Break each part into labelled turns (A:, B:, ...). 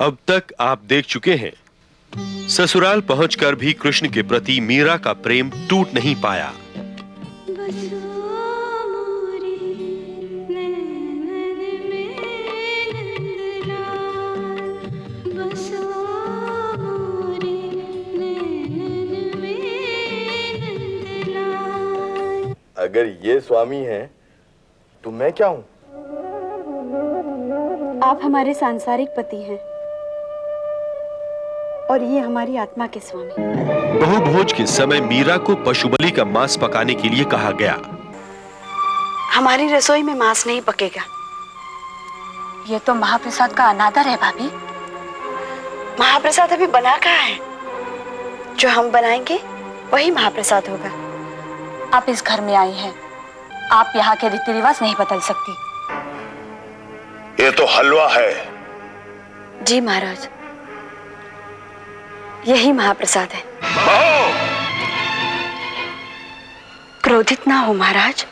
A: अब तक आप देख चुके हैं ससुराल पहुंचकर भी कृष्ण के प्रति मीरा का प्रेम टूट नहीं पाया।
B: अगर ये स्वामी हैं, तो मैं क्या हूं?
C: आप हमारे सांसारिक पति हैं और ये हमारी आत्मा के स्वामी।
A: बहुभोज के समय मीरा को पशु बलि का मांस पकाने के लिए कहा गया।
C: हमारी रसोई में मांस नहीं पकेगा। ये तो महाप्रसाद का अनादर है भाभी। महाप्रसाद अभी बना कहाँ है? जो हम बनाएंगे वही महाप्रसाद होगा। आप इस घर में आई हैं, आप यहाँ के रीति रिवाज नहीं बदल सकती।
B: ये तो हलवा है।
C: जी महाराज, यही महाप्रसाद है। क्रोधित ना हो महाराज,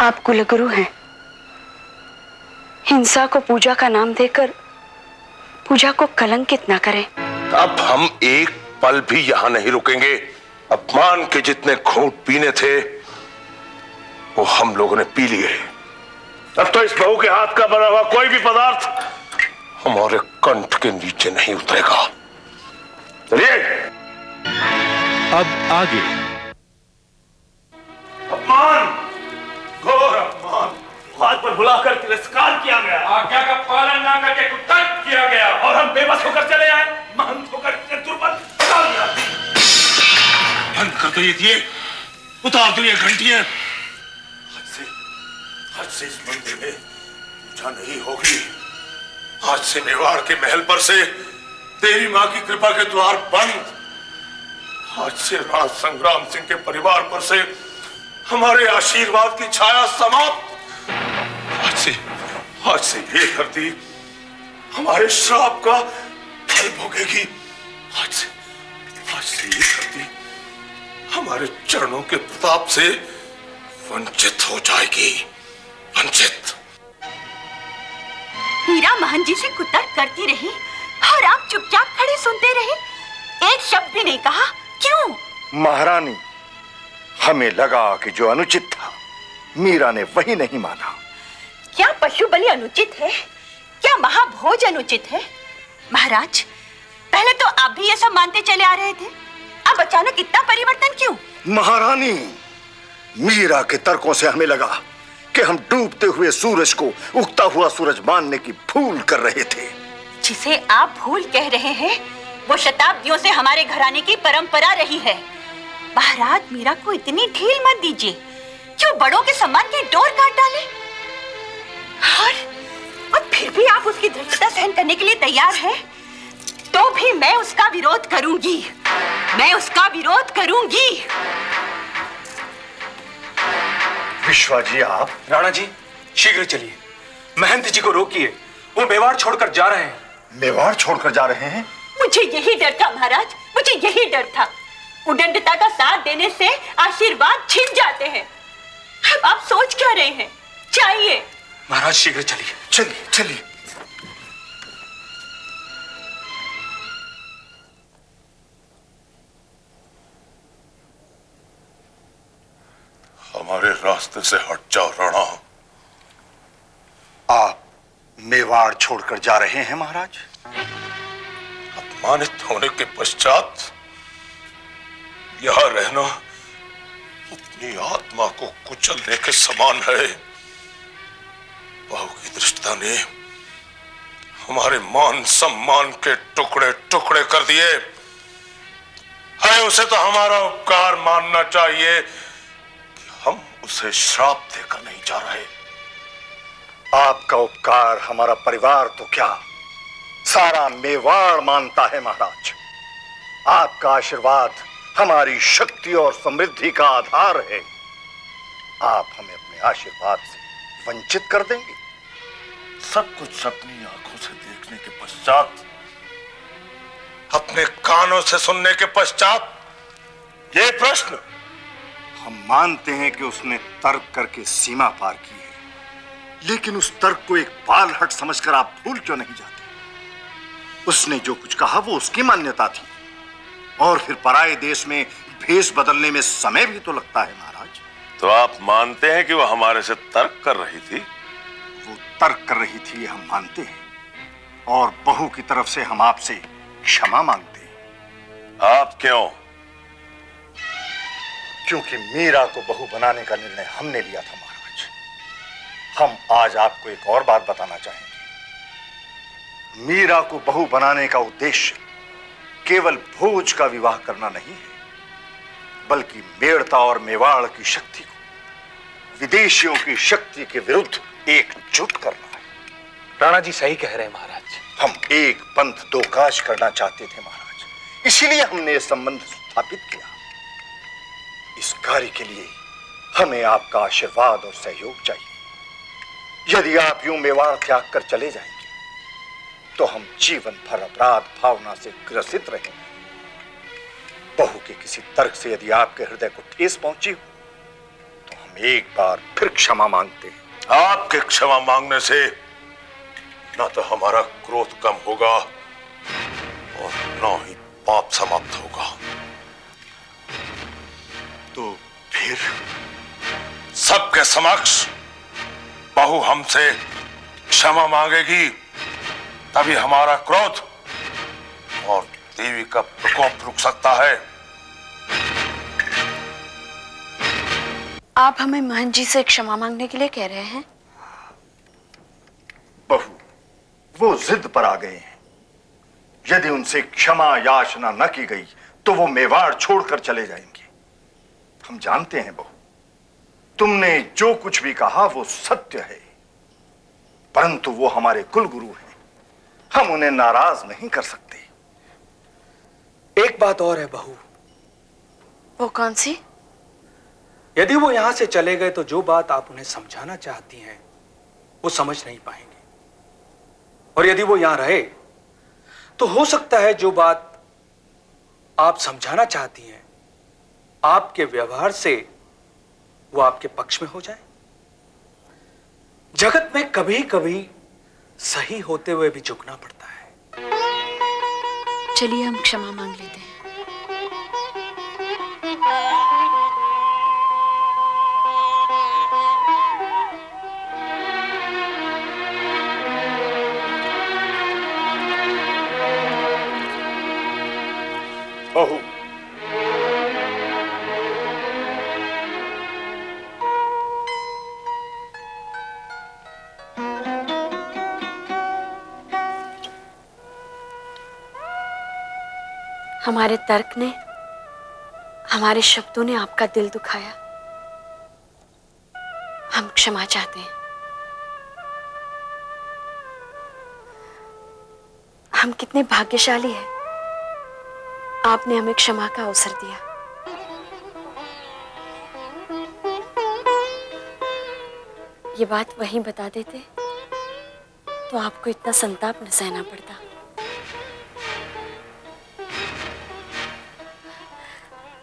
C: आप कुलगुरु हैं। हिंसा को पूजा का नाम देकर पूजा को कलंकित ना करें।
B: अब हम एक पल भी यहां नहीं रुकेंगे। अपमान के जितने घूंट पीने थे वो हम लोगों ने पी लिए। अब तो इस बहू के हाथ का बना हुआ कोई भी पदार्थ हमारे कंठ के नीचे नहीं उतरेगा। चलिए।
A: अब आगे।
D: अपमान, घोर अपमान, हाथ पर बुलाकर तिरस्कार किया गया, आज्ञा का पालन ना करके कुतर्क किया गया और हम बेबस होकर चले आए। महंत होकर तुरंत निकाल दिया। बंद कर दो ये दिए, उतार दो ये घंटियां। आज से इस मंदिर में पूजा नहीं होगी। आज से मेवाड़ के महल पर से तेरी मां की कृपा के द्वार बंद। आज से राज संग्राम सिंह के परिवार पर से हमारे आशीर्वाद की छाया समाप्त। आज से ये धरती हमारे श्राप का फल भोगेगी। आज से ये धरती हमारे चरणों के प्रताप से वंचित हो जाएगी। वंचित।
E: मीरा महन जी से कुतर्क करती रही और आप चुपचाप खड़े सुनते रहे, एक शब्द भी नहीं कहा। क्यों?
F: महारानी, हमें लगा कि जो अनुचित था मीरा ने वही नहीं माना।
E: क्या पशु बलि अनुचित है? क्या महाभोज अनुचित है? महाराज, पहले तो आप भी ये सब मानते चले आ रहे थे, अब अचानक इतना परिवर्तन क्यों?
F: महारानी, मीरा के तर्कों से हमें लगा कि हम डूबते हुए सूरज को उगता हुआ सूरज मानने की भूल कर रहे थे।
E: जिसे आप भूल कह रहे हैं वो शताब्दियों से हमारे घराने की परंपरा रही है। महाराज, मीरा को इतनी ढील मत दीजिए। क्यों बड़ों के सम्मान की डोर काट डाले? और फिर भी आप उसकी धृष्टता सहन करने के लिए तैयार हैं? तो भी मैं उसका विरोध करूंगी। मैं उसका विरोध करूंगी।
F: विश्वा जी, आप?
G: राणा जी, शीघ्र चलिए। महंत जी को रोकिए, वो मेवाड़ छोड़कर जा रहे हैं।
F: मेवाड़ छोड़कर जा रहे हैं?
E: मुझे यही डर था महाराज, मुझे यही डर था। उदंडता का साथ देने से आशीर्वाद छिन जाते हैं। अब आप सोच क्या रहे हैं? चाहिए।
G: महाराज, शीघ्र चलिए।
F: चलिए चलिए।
B: हमारे रास्ते से हट जाओ राणा।
F: आप मेवाड़ छोड़कर जा रहे हैं महाराज?
B: अपमानित होने के पश्चात यहां रहना अपनी आत्मा को कुचलने के समान है। बहू की दृष्टता ने हमारे मान सम्मान के टुकड़े टुकड़े कर दिए है। उसे तो हमारा उपकार मानना चाहिए कि हम उसे श्राप देकर नहीं जा रहे।
F: आपका उपकार हमारा परिवार तो क्या, सारा मेवाड़ मानता है महाराज। आपका आशीर्वाद हमारी शक्ति और समृद्धि का आधार है। आप हमें अपने आशीर्वाद से वंचित कर देंगे?
B: सब कुछ अपनी आंखों से देखने के पश्चात, अपने कानों से सुनने के पश्चात ये प्रश्न।
F: हम मानते हैं कि उसने तर्क करके सीमा पार की है, लेकिन उस तर्क को एक बाल हट समझकर आप भूल क्यों नहीं जाते? उसने जो कुछ कहा वो उसकी मान्यता थी, और फिर पराये देश में भेष बदलने में समय भी तो लगता है महाराज।
B: तो आप मानते हैं कि वो हमारे से तर्क कर रही थी?
F: वो तर्क कर रही थी, हम मानते हैं, और बहू की तरफ से हम आपसे क्षमा मांगते हैं।
B: आप क्यों?
F: क्योंकि मीरा को बहू बनाने का निर्णय हमने लिया था महाराज। हम आज आपको एक और बात बताना चाहेंगे। मीरा को बहू बनाने का उद्देश्य केवल भोज का विवाह करना नहीं है, बल्कि मेड़ता और मेवाड़ की शक्ति को विदेशियों की शक्ति के विरुद्ध एकजुट करना है।
G: राणा जी सही कह रहे हैं महाराज।
F: हम एक पंथ दो काज करना चाहते थे महाराज, इसीलिए हमने यह संबंध स्थापित किया। इस कार्य के लिए हमें आपका आशीर्वाद और सहयोग चाहिए। यदि आप यूं मेवाड़ त्याग कर चले जाएंगे तो हम जीवन भर अपराध भावना से ग्रसित रहेंगे। बहू के किसी तर्क से यदि आपके हृदय को ठेस पहुंची हो तो हम एक बार फिर क्षमा मांगते हैं।
B: आपके क्षमा मांगने से न तो हमारा क्रोध कम होगा और न ही पाप समाप्त होगा।
F: तो फिर
B: सबके समक्ष बहू हमसे क्षमा मांगेगी, तभी हमारा क्रोध और देवी का प्रकोप रुक सकता है।
C: आप हमें महंत जी से क्षमा मांगने के लिए कह रहे हैं?
F: बहू वो जिद पर आ गए हैं। यदि उनसे क्षमा याचना न की गई तो वो मेवाड़ छोड़कर चले जाएंगे। हम जानते हैं बहू, तुमने जो कुछ भी कहा वो सत्य है, परंतु वो हमारे कुलगुरु हैं, हम उन्हें नाराज नहीं कर सकते।
G: एक बात और है बहू।
C: वो कौन सी?
G: यदि वो यहां से चले गए तो जो बात आप उन्हें समझाना चाहती हैं वो समझ नहीं पाएंगे, और यदि वो यहां रहे तो हो सकता है जो बात आप समझाना चाहती हैं आपके व्यवहार से वो आपके पक्ष में हो जाए। जगत में कभी कभी सही होते हुए भी झुकना पड़ता है।
C: चलिए हम क्षमा मांग लेते हैं।
F: बहू
C: हमारे तर्क ने, हमारे शब्दों ने आपका दिल दुखाया। हम क्षमा चाहते हैं। हम कितने भाग्यशाली हैं, आपने हमें क्षमा का अवसर दिया। ये बात वहीं बता देते तो आपको इतना संताप न सहना पड़ता।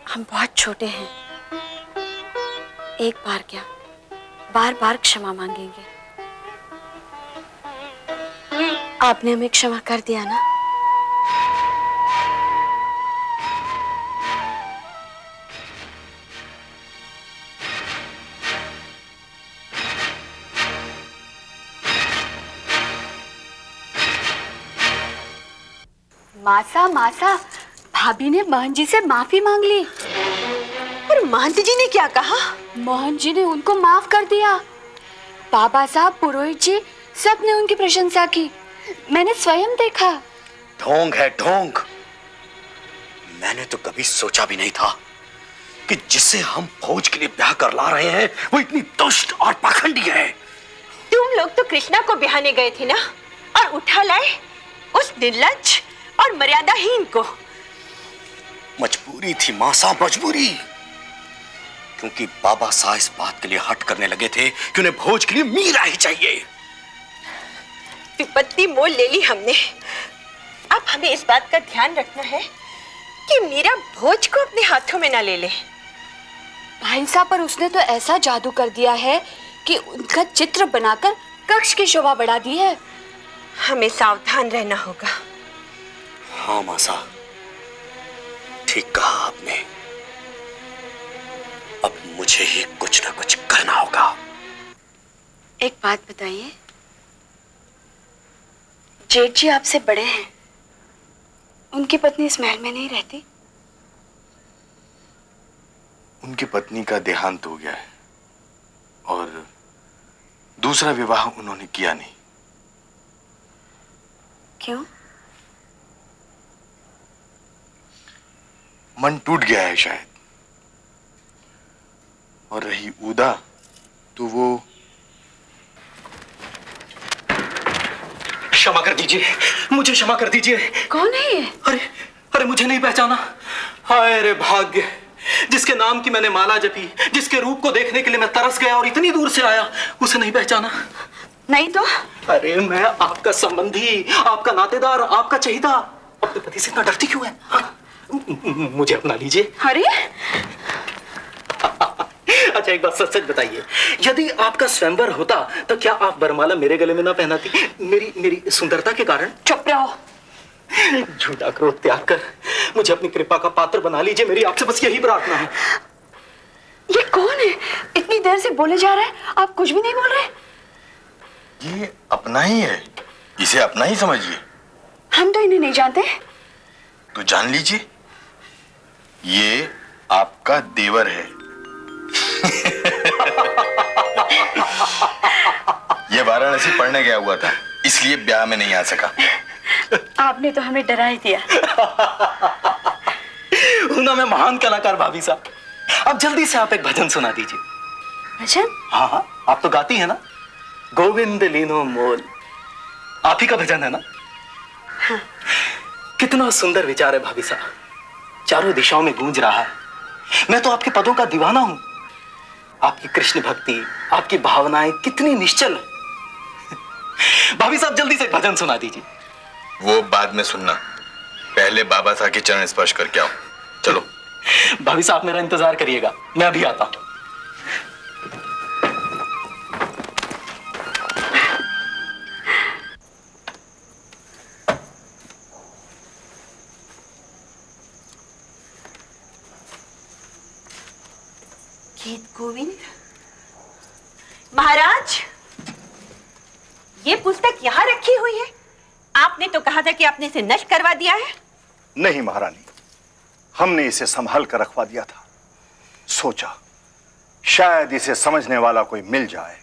C: हम बहुत छोटे हैं, एक बार क्या बार बार क्षमा मांगेंगे। आपने हमें क्षमा कर दिया ना?
E: मासा मासा, भाभी ने महंत जी से माफी मांग ली। और महंत जी ने क्या कहा?
C: महंत जी ने उनको माफ कर दिया। बाबा साहब, पुरोहित जी सब ने उनकी प्रशंसा की। मैंने स्वयं देखा।
F: ढोंग है ढोंग। मैंने तो कभी सोचा भी नहीं था कि जिसे हम फौज के लिए ब्याह कर ला रहे हैं वो इतनी दुष्ट और पाखंडी है।
E: तुम लोग तो कृष्णा को ब्याहने गए थे ना, और उठा लाए उस निर्लज्ज और मर्यादाहीन को।
F: मजबूरी थी मासा, मजबूरी। क्योंकि बाबा साहब इस बात के लिए हट करने लगे थे कि उन्हें भोज के लिए मीरा ही चाहिए।
E: विपत्ति मोल ले ली हमने। अब हमें इस बात का ध्यान रखना है कि मीरा भोज को अपने हाथों में ना ले ले।
C: भाई साहब, पर उसने तो ऐसा जादू कर दिया है कि उनका चित्र बनाकर कक्ष की शोभा बढ़ा दी है।
E: हमें सावधान रहना होगा।
F: हाँ मासा, ठीक कहा आपने। अब मुझे ही कुछ ना कुछ करना होगा।
C: एक बात बताइए, जेठ जी आपसे बड़े हैं, उनकी पत्नी इस महल में नहीं रहती?
H: उनकी पत्नी का देहांत हो गया है और दूसरा विवाह उन्होंने किया नहीं।
C: क्यों?
H: मन टूट गया है शायद। और रही उदा, तो वो
G: क्षमा कर दीजिए, मुझे क्षमा कर दीजिए।
C: कौन है ये?
G: अरे अरे, मुझे नहीं पहचाना? हाय रे भाग्य, जिसके नाम की मैंने माला जपी, जिसके रूप को देखने के लिए मैं तरस गया और इतनी दूर से आया, उसे नहीं पहचाना?
C: नहीं तो?
G: अरे मैं आपका संबंधी, आपका नातेदार, आपका चहेता, अपने पति से इतना डरती क्यों है? मुझे अपना लीजिए।
C: अरे
G: अच्छा एक बात सच सच बताइए, यदि आपका स्वयंवर होता तो क्या आप वरमाला मेरे गले में ना पहनाती, मेरी सुंदरता के कारण?
C: चुप रहो।
G: झूठा क्रोध त्याग कर मुझे अपनी कृपा का पात्र बना लीजिए, मेरी आपसे बस यही प्रार्थना है।
C: ये कौन है? इतनी देर से बोले जा रहा है, आप कुछ भी नहीं बोल रहे।
H: ये अपना ही है, इसे अपना ही समझिए।
C: हम तो इन्हें नहीं जानते।
H: तो जान लीजिए, ये आपका देवर है। ये वाराणसी पढ़ने गया हुआ था, इसलिए ब्याह में नहीं आ सका।
C: आपने तो हमें डरा ही दिया।
G: हूं ना मैं महान कलाकार भाभी साहब। अब जल्दी से आप एक भजन सुना दीजिए।
C: भजन?
G: हाँ हाँ, आप तो गाती हैं ना, गोविंद लीनो मोल, आप ही का भजन है ना?
C: हाँ।
G: कितना सुंदर विचार है भाभी साहब, चारों दिशाओं में गूंज रहा है। मैं तो आपके पदों का दीवाना हूं। आपकी कृष्ण भक्ति, आपकी भावनाएं कितनी निश्चल है। भाभी साहब जल्दी से भजन सुना दीजिए।
H: वो बाद में सुनना, पहले बाबा साहब के चरण स्पर्श करके आओ। चलो।
G: भाभी साहब मेरा इंतजार करिएगा, मैं अभी आता हूं।
E: गीत गोविंद महाराज, ये पुस्तक यहाँ रखी हुई है। आपने तो कहा था कि आपने इसे नष्ट करवा दिया है।
F: नहीं महारानी, हमने इसे संभाल कर रखवा दिया था। सोचा शायद इसे समझने वाला कोई मिल जाए।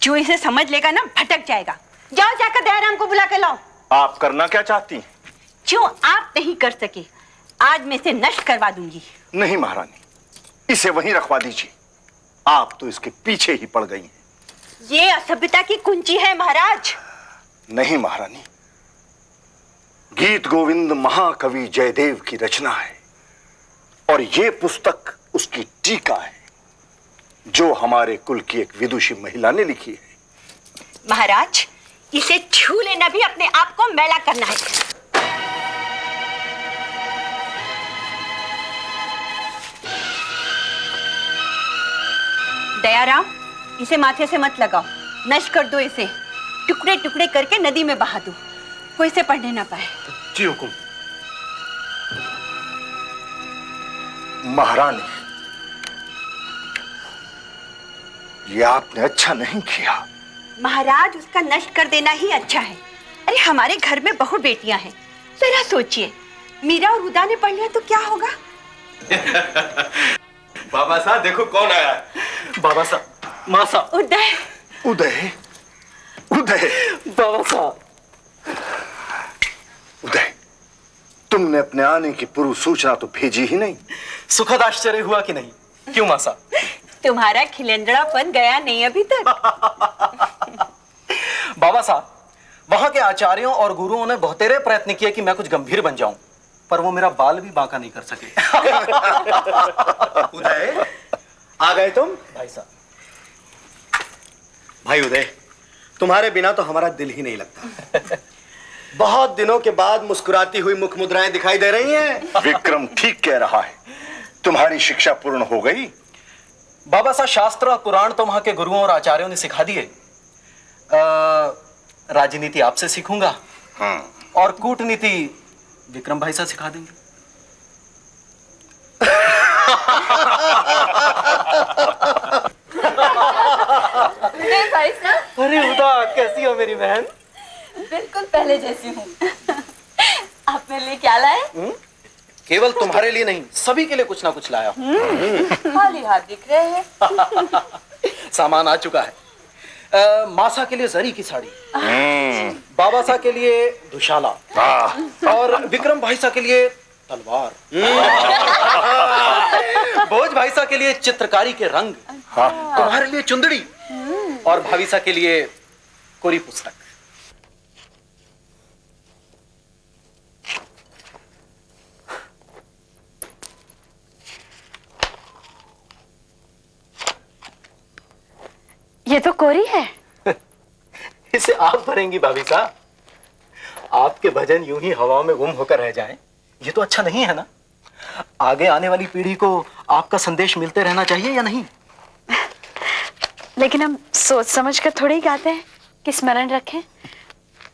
E: जो इसे समझ लेगा ना भटक जाएगा। जाओ जाकर दयाराम को बुला कर लाओ।
F: आप करना क्या चाहती हैं?
E: जो आप नहीं कर सके, आज मैं इसे नष्ट करवा दूंगी।
F: नहीं महारानी, इसे वहीं रखवा दीजिए। आप तो इसके पीछे ही पड़ गई हैं।
E: ये असभ्यता की कुंजी है महाराज।
F: नहीं महारानी, गीत गोविंद महाकवि जयदेव की रचना है और ये पुस्तक उसकी टीका है, जो हमारे कुल की एक विदुषी महिला ने लिखी है।
E: महाराज, इसे छू लेना भी अपने आप को मैला करना है। दयाराम, इसे माथे से मत लगाओ, नष्ट कर दो इसे। टुकड़े टुकड़े करके नदी में बहा दो, कोई इसे पढ़ने ना पाए।
G: जी हुकुम।
F: महारानी, ये आपने अच्छा नहीं किया।
E: महाराज, उसका नष्ट कर देना ही अच्छा है। अरे हमारे घर में बहु बेटियां हैं, जरा सोचिए, मीरा और उदा ने पढ़ लिया तो क्या होगा।
H: बाबा साहब देखो कौन आया।
G: बाबा साहब, माँ साहब।
E: उदय।
F: उदय, उदय,
G: बाबा साहब।
F: उदय, तुमने अपने आने की पूर्व सूचना तो भेजी ही नहीं।
G: सुखद आश्चर्य हुआ कि नहीं? क्यों माँ साहब?
E: तुम्हारा खिलंदड़ापन गया नहीं अभी तक।
G: बाबा साहब, वहां के आचार्यों और गुरुओं ने बहुतेरे प्रयत्न किए कि मैं कुछ गंभीर बन जाऊं, पर वो मेरा बाल भी बांका नहीं कर सके।
F: उदय, आ गए तुम?
G: भाई साहब।
I: भाई उदय, तुम्हारे बिना तो हमारा दिल ही नहीं लगता। बहुत दिनों के बाद मुस्कुराती हुई मुख मुद्राएं दिखाई दे रही हैं।
F: विक्रम ठीक कह रहा है, तुम्हारी शिक्षा पूर्ण हो गई।
G: बाबा साहब, शास्त्र और पुराण तो वहां के गुरुओं और आचार्यों ने सिखा दिए। राजनीति आपसे सीखूंगा और कूटनीति विक्रम भाई साहब सिखा देंगे।
E: भाई साहब,
G: अरे हुदा, कैसी हो मेरी बहन?
E: बिल्कुल पहले जैसी हूँ। आप मेरे लिए क्या लाए?
G: केवल तुम्हारे लिए नहीं, सभी के लिए कुछ ना कुछ लाया हूँ।
E: खाली हाथ दिख रहे हैं।
G: सामान आ चुका है। मासा के लिए जरी की साड़ी, बाबा सा के लिए दुशाला, और विक्रम भाई सा के लिए तलवार, भोज भाई सा के लिए चित्रकारी के रंग, तुम्हारे लिए चुंदड़ी, और भाभी सा के लिए कोरी पुस्तक।
C: ये तो कोरी है।
G: इसे आप भरेंगी भाभी साहब। आपके भजन यूं ही हवा में गुम होकर रह जाएं, ये तो अच्छा नहीं है ना। आगे आने वाली पीढ़ी को आपका संदेश मिलते रहना चाहिए या नहीं?
C: लेकिन हम सोच समझ कर थोड़ी ही गाते हैं कि स्मरण रखें।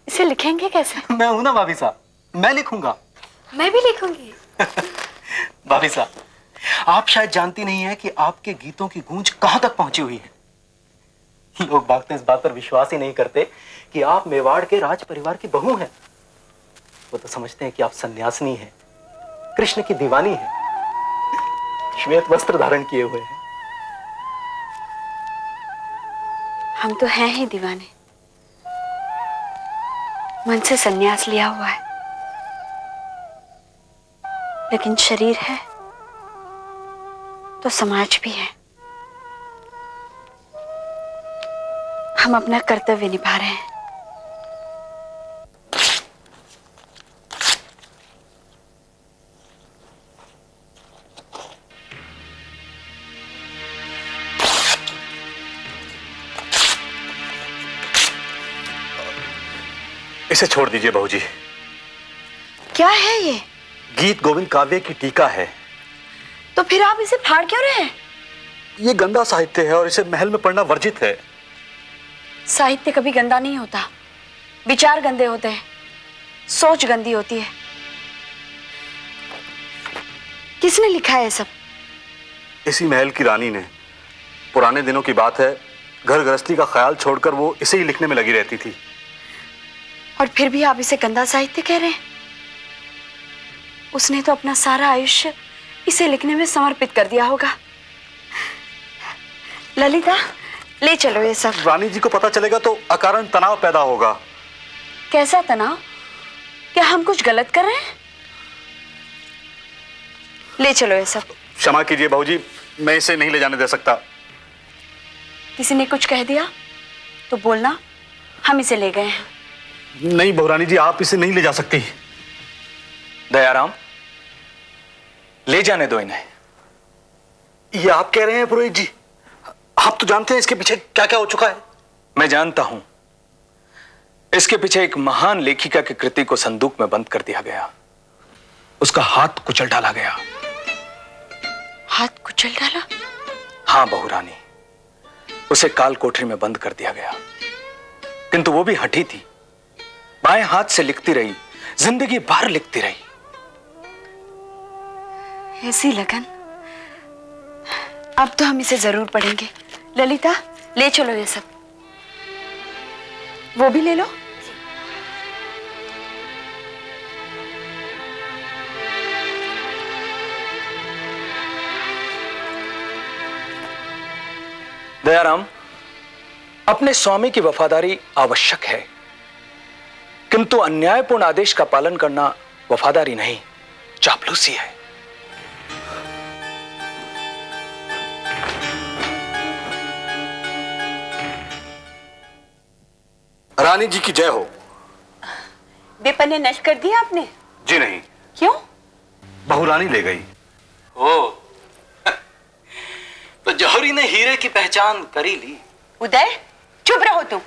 C: इसे लिखेंगे कैसे?
G: मैं हूं ना भाभी साहब, मैं लिखूंगा।
C: मैं भी लिखूंगी।
G: भाभी साहब, आप शायद जानती नहीं है कि आपके गीतों की गूंज कहां तक पहुंची हुई है। लोग बात इस बात पर विश्वास ही नहीं करते कि आप मेवाड़ के राज परिवार की बहू हैं। वो तो समझते हैं कि आप सन्यासिनी हैं, कृष्ण की दीवानी हैं, श्वेत वस्त्र धारण किए हुए हैं।
C: हम तो हैं ही दीवाने, मन से संन्यास लिया हुआ है, लेकिन शरीर है तो समाज भी है। हम अपना कर्तव्य निभा रहे हैं।
F: इसे छोड़ दीजिए बहू जी।
C: क्या है ये?
F: गीत गोविंद काव्य की टीका है।
C: तो फिर आप इसे फाड़ क्यों रहे हैं?
F: ये गंदा साहित्य है और इसे महल में पढ़ना वर्जित है।
C: साहित्य कभी गंदा नहीं होता, विचार गंदे होते हैं, सोच गंदी होती है। किसने लिखा है ये सब?
F: इसी महल की रानी ने। पुराने दिनों की बात है, घर गृहस्थी का ख्याल छोड़कर वो इसे ही लिखने में लगी रहती थी।
C: और फिर भी आप इसे गंदा साहित्य कह रहे हैं? उसने तो अपना सारा आयुष्य इसे लिखने में समर्पित कर दिया होगा। ललिता, ले चलो ये सब।
F: रानी जी को पता चलेगा तो अकारण तनाव पैदा होगा।
C: कैसा तनाव? क्या हम कुछ गलत कर रहे हैं? ले चलो ये सब।
F: क्षमा कीजिए बहू जी, मैं इसे नहीं ले जाने दे सकता।
C: किसी ने कुछ कह दिया तो बोलना हम इसे ले गए हैं।
F: नहीं बहुरानी जी, आप इसे नहीं ले जा सकती।
G: दयाराम, ले जाने दो इन्हें।
F: ये आप कह रहे हैं पुरोहित जी? आप तो जानते हैं इसके पीछे क्या क्या हो चुका है।
G: मैं जानता हूं। इसके पीछे एक महान लेखिका की कृति को संदूक में बंद कर दिया गया, उसका हाथ कुचल डाला गया।
C: हाथ कुचल डाला?
G: हां बहुरानी, उसे काल कोठरी में बंद कर दिया गया, किंतु वो भी हठी थी। बाएं हाथ से लिखती रही, जिंदगी भर लिखती रही।
C: ऐसी लगन। अब तो हम इसे जरूर पढ़ेंगे। ललिता, ले चलो ये सब। वो भी ले लो।
G: दयाराम, अपने स्वामी की वफादारी आवश्यक है, किंतु अन्यायपूर्ण आदेश का पालन करना वफादारी नहीं, चापलूसी है।
F: रानी जी की जय हो।
E: बेपन्ने नष्ट कर दिया आपने?
F: जी नहीं।
E: क्यों?
F: बहुरानी ले गई।
G: ओ, तो जौहरी ने हीरे की पहचान कर ही ली।
E: उदय, चुप रहो तुम।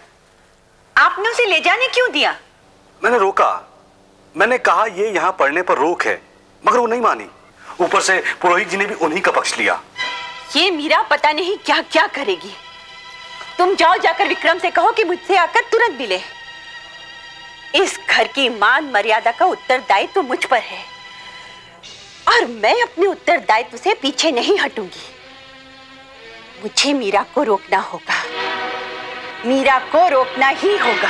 E: आपने उसे ले जाने क्यों दिया?
F: मैंने रोका। मैंने कहा ये यहाँ पढ़ने पर रोक है, मगर वो नहीं मानी। ऊपर से पुरोहित जी ने भी उन्हीं का पक्ष लिया।
E: ये मीरा पता नहीं क्या क्या करेगी। तुम जाओ, जाकर विक्रम से कहो कि मुझसे आकर तुरंत मिले। इस घर की मान मर्यादा का उत्तरदायित्व मुझ पर है और मैं अपने उत्तरदायित्व से पीछे नहीं हटूंगी। मुझे मीरा को रोकना होगा, मीरा को रोकना ही होगा।